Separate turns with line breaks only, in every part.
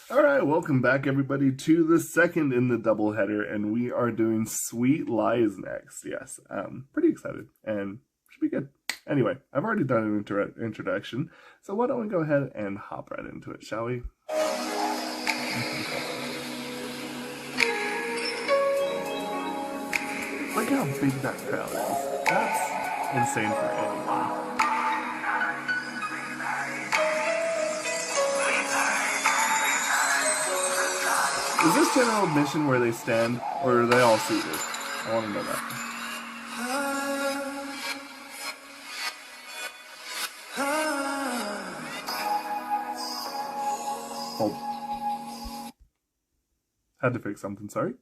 All right, welcome back, everybody, to the second in the doubleheader, and we are doing Sweet Lies next. Yes, pretty excited, and should be good. Anyway, I've already done an introduction, so why don't we go ahead and hop right into it, shall we? Look how big that crowd is. That's insane for anyone. Is this general admission where they stand, or are they all seated? I want to know that. Hold. Had to fix something, sorry.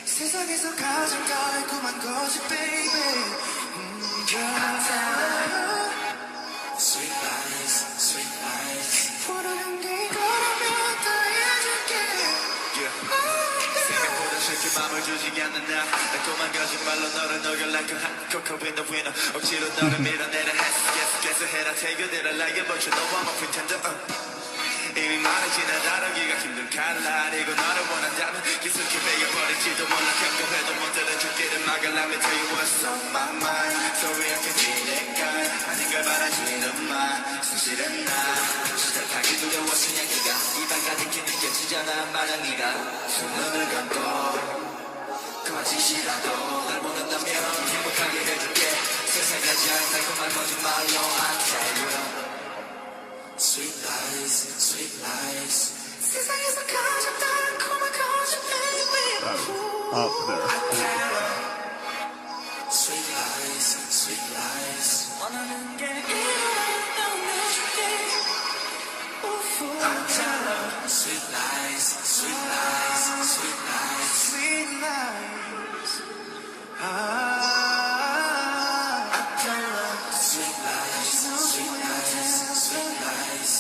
세상에서 가장 달콤한 거지, baby. Sweet lies, sweet lies. 원하는 게 이거라면 다 해줄게. 생각보다 쉽게 맘을 주지 않는 나. 달콤한 거짓말로 너를 녹여 like a hot cocoa in the winter. 억지로 너를 밀어내려 했어. 계속 해라, take it like a but you know I'm a pretender. 이미 말해진 다루기가 힘든 칼날이고 너를 원한다면 깊숙이 베어버릴지도 몰라 겪어해도 못 들은 척기를 막으려 me tell you what's on my mind so 이렇게 지낼까 아닌 걸 바라지는 마 순실은 나 시작하기 두려웠으냐 네가 입안 가득히 느껴지잖아 마냥 네가 두 눈을 감고 거짓이라도 날 모른다면 행복하게 해줄게 세상 가장 달콤한 거짓말로 I tell you Sweet lies, sweet lies. 세상에서 가장 달콤한 거짓, baby.
Up there.
Sweet lies, sweet lies. 원하는 게 이거라면 내줄게. I'm telling sweet lies, sweet lies, sweet lies, sweet lies. I'm telling sweet lies, sweet lies, sweet lies.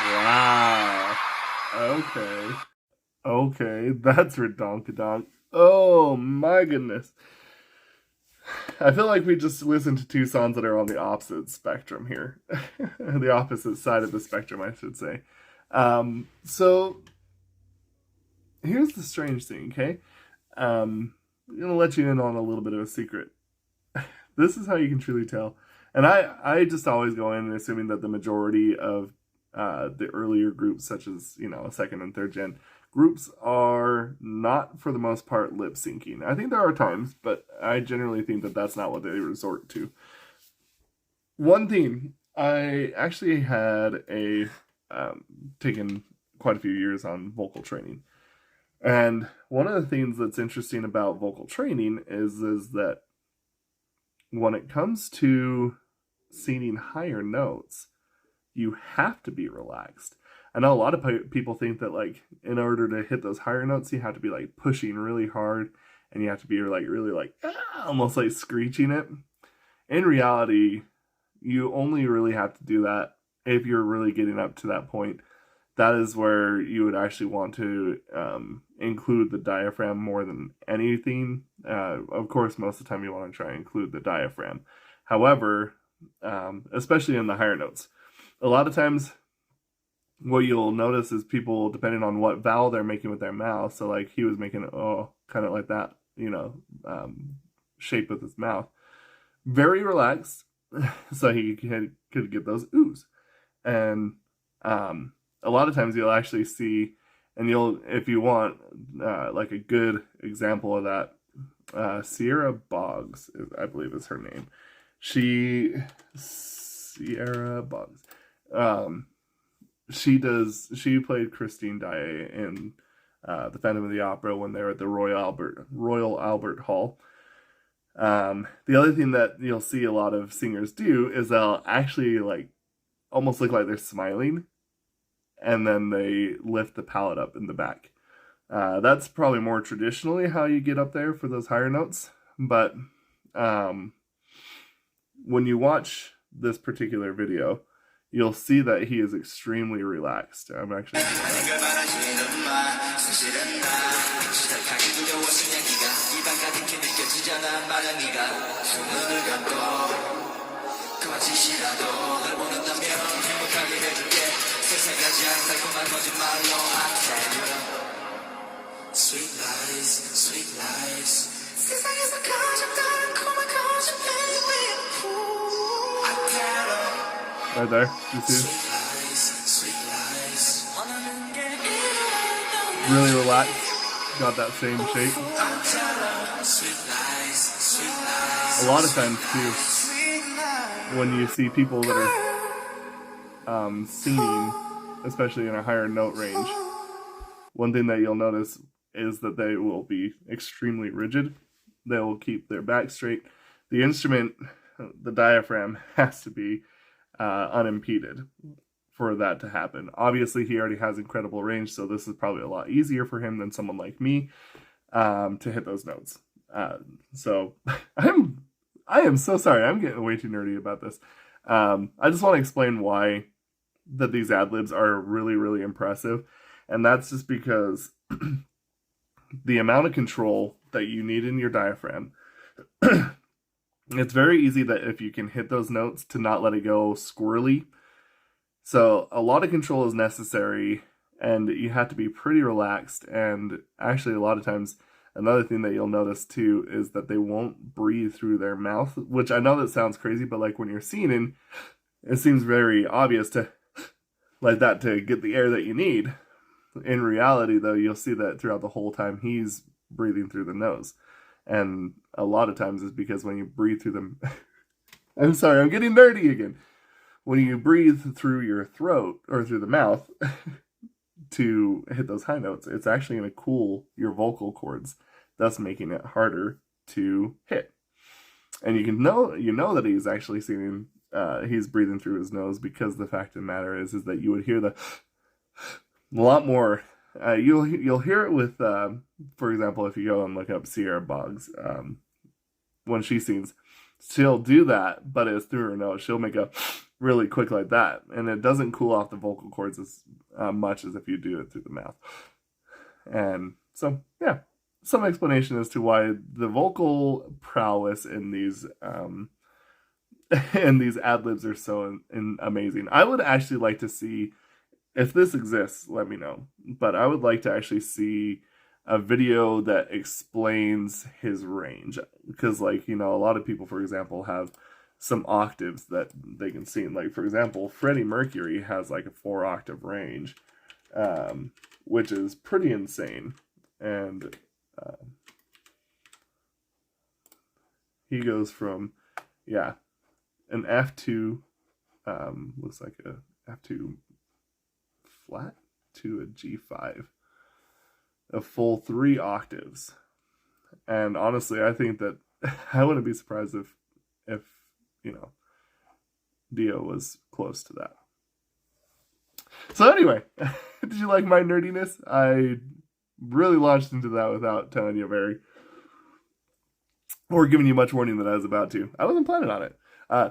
Wow. Okay, that's redonkadonk. Oh my goodness. I feel like we just listened to two songs that are on the opposite spectrum here. The opposite side of the spectrum, I should say. So, here's the strange thing, okay? I'm going to let you in on a little bit of a secret. This is how you can truly tell. And I just always go in assuming that the majority of the earlier groups, such as, second and third gen groups, are not, for the most part, lip syncing. I think there are times, but I generally think that that's not what they resort to. One thing, I actually had taken quite a few years on vocal training. And one of the things that's interesting about vocal training is that when it comes to singing higher notes, you have to be relaxed. I know a lot of people think that, like, in order to hit those higher notes, you have to be like pushing really hard, and you have to be like really like almost like screeching it. In reality, you only really have to do that if you're really getting up to that point. That is where you would actually want to include the diaphragm more than anything. Of course, most of the time you want to try and include the diaphragm. However, especially in the higher notes, a lot of times what you'll notice is people, depending on what vowel they're making with their mouth, so like he was making kind of like that, shape with his mouth, very relaxed, so he could get those oohs. And a lot of times you'll actually see, and if you want like a good example of that, Sierra Boggs, I believe is her name. Sierra Boggs. She played Christine Daae in the Phantom of the Opera when they were at the Royal Albert Hall. The other thing that you'll see a lot of singers do is they'll actually like almost look like they're smiling, and then they lift the palate up in the back. That's probably more traditionally how you get up there for those higher notes. But when you watch this particular video, you'll see that he is extremely relaxed. I'm actually...
Sweet lies, sweet lies.
Right there, you see? Really relaxed. Got that same shape. A lot of times too, when you see people that are singing, especially in a higher note range, one thing that you'll notice is that they will be extremely rigid. They will keep their back straight. The instrument, the diaphragm, has to be unimpeded for that to happen. Obviously, he already has incredible range, so this is probably a lot easier for him than someone like me to hit those notes. So I am so sorry. I'm getting way too nerdy about this. I just want to explain why that these ad-libs are really, really impressive. And that's just because the amount of control that you need in your diaphragm, it's very easy that if you can hit those notes to not let it go squirrely. So a lot of control is necessary, and you have to be pretty relaxed. And actually, a lot of times, another thing that you'll notice too is that they won't breathe through their mouth, which I know that sounds crazy, but like when you're singing, it seems very obvious to like that to get the air that you need. In reality, though, you'll see that throughout the whole time he's breathing through the nose. And a lot of times it's because when you breathe through them... I'm sorry, I'm getting nerdy again. When you breathe through your throat, or through the mouth, to hit those high notes, it's actually going to cool your vocal cords, thus making it harder to hit. And you know that he's actually singing, he's breathing through his nose, because the fact of the matter is that you would hear a lot more. You'll hear it with, for example, if you go and look up Sierra Boggs, when she sings, she'll do that, but it's through her nose. She'll make a really quick like that, and it doesn't cool off the vocal cords as much as if you do it through the mouth. And so, yeah, some explanation as to why the vocal prowess in these ad-libs are so amazing. I would actually like to see, if this exists, let me know. But I would like to actually see a video that explains his range. Because, like, a lot of people, for example, have some octaves that they can sing. Like, for example, Freddie Mercury has like a 4-octave range, which is pretty insane. And he goes from, an F2, looks like a F2 flat to a G5. a full 3 octaves. And honestly, I think that I wouldn't be surprised if you know, Dio was close to that. So anyway, did you like my nerdiness? I really launched into that without telling you or giving you much warning that I was about to. I wasn't planning on it.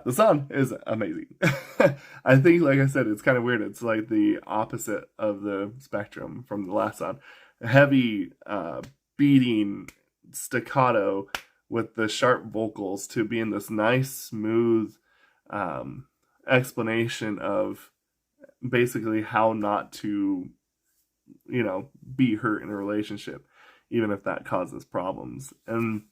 The song is amazing. I think, like I said, it's kind of weird. It's like the opposite of the spectrum from the last song. Heavy, beating, staccato with the sharp vocals to being this nice, smooth explanation of basically how not to, you know, be hurt in a relationship, even if that causes problems. And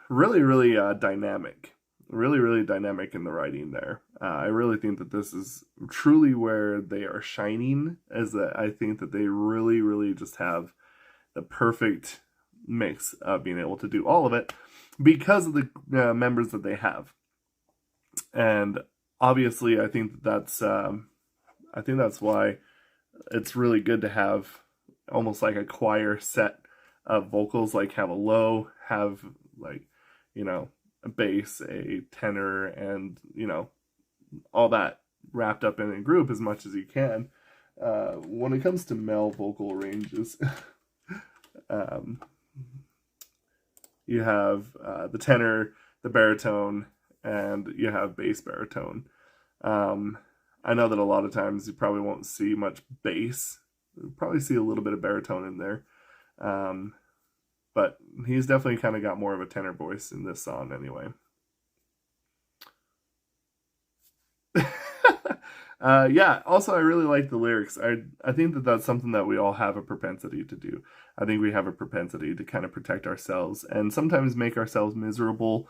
really, really dynamic. Really, really dynamic in the writing there. I really think that this is truly where they are shining, is that I think that they really, really just have the perfect mix of being able to do all of it because of the members that they have. And obviously, I think that's why it's really good to have almost like a choir set of vocals, like have a low, have like, you know, a bass, a tenor, and, you know, all that wrapped up in a group as much as you can. When it comes to male vocal ranges, you have the tenor, the baritone, and you have bass baritone. I know that a lot of times you probably won't see much bass. You'll probably see a little bit of baritone in there. But he's definitely kind of got more of a tenor voice in this song anyway. Yeah, also I really like the lyrics. I think that that's something that we all have a propensity to do. I think we have a propensity to kind of protect ourselves and sometimes make ourselves miserable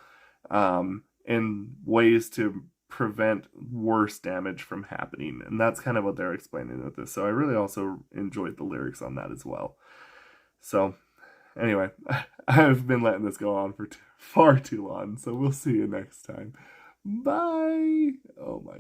in ways to prevent worse damage from happening. And that's kind of what they're explaining with this. So I really also enjoyed the lyrics on that as well. So anyway, I've been letting this go on for far too long, so we'll see you next time. Bye! Oh my